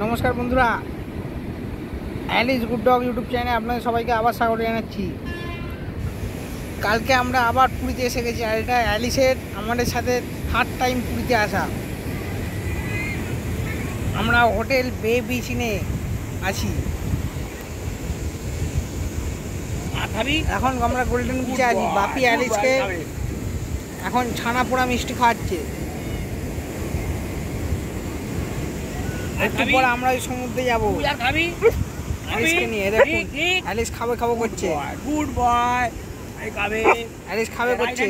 নমস্কার বন্ধুরা, Alice good dog YouTube চ্যানেলে আপনাদের সবাইকে আবার স্বাগত জানাচ্ছি। কালকে আমরা আবার পুরীতে এসে গেছি, আর এটা অ্যালিসের আমাদের সাথে থার্ড টাইম পুরীতে আসা। আমরা হোটেল বে বিচিনে আছি। এখন আমরা গোল্ডেন বিচে আছি। বাপি অ্যালিসকে এখন ছানা পোড়া মিষ্টি খাওয়াচ্ছে। একটু পর আমরা ওই সমুদ্রে যাবো অ্যালিসকে নিয়ে। দেখুন অ্যালিস খাবে খাবো করছে। গুড বয় অ্যালিস খাবে করছে।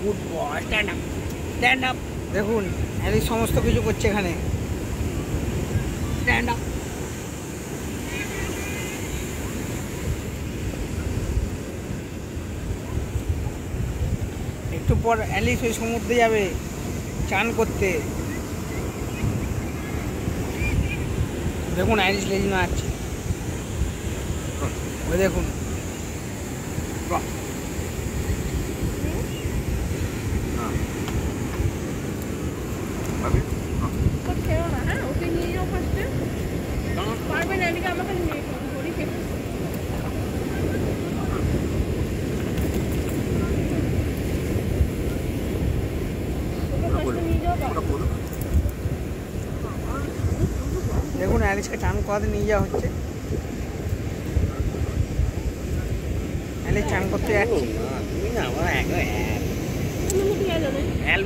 গুড বয় স্ট্যান্ড আপ দেখুন অ্যালিস সমস্ত কিছু করছে এখানে। স্ট্যান্ড আপ একটু পর অ্যালিস ওই সমুদ্রে যাবে চান করতে। দেখুন অ্যালিস লেজি মারছে, ওই দেখুন। দেখুন অ্যালিসকে চান করাতে নিয়ে যাওয়া হচ্ছে। অ্যালিস চান করতে যাচ্ছি।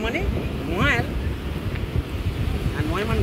মানে নয় আর নয় মানে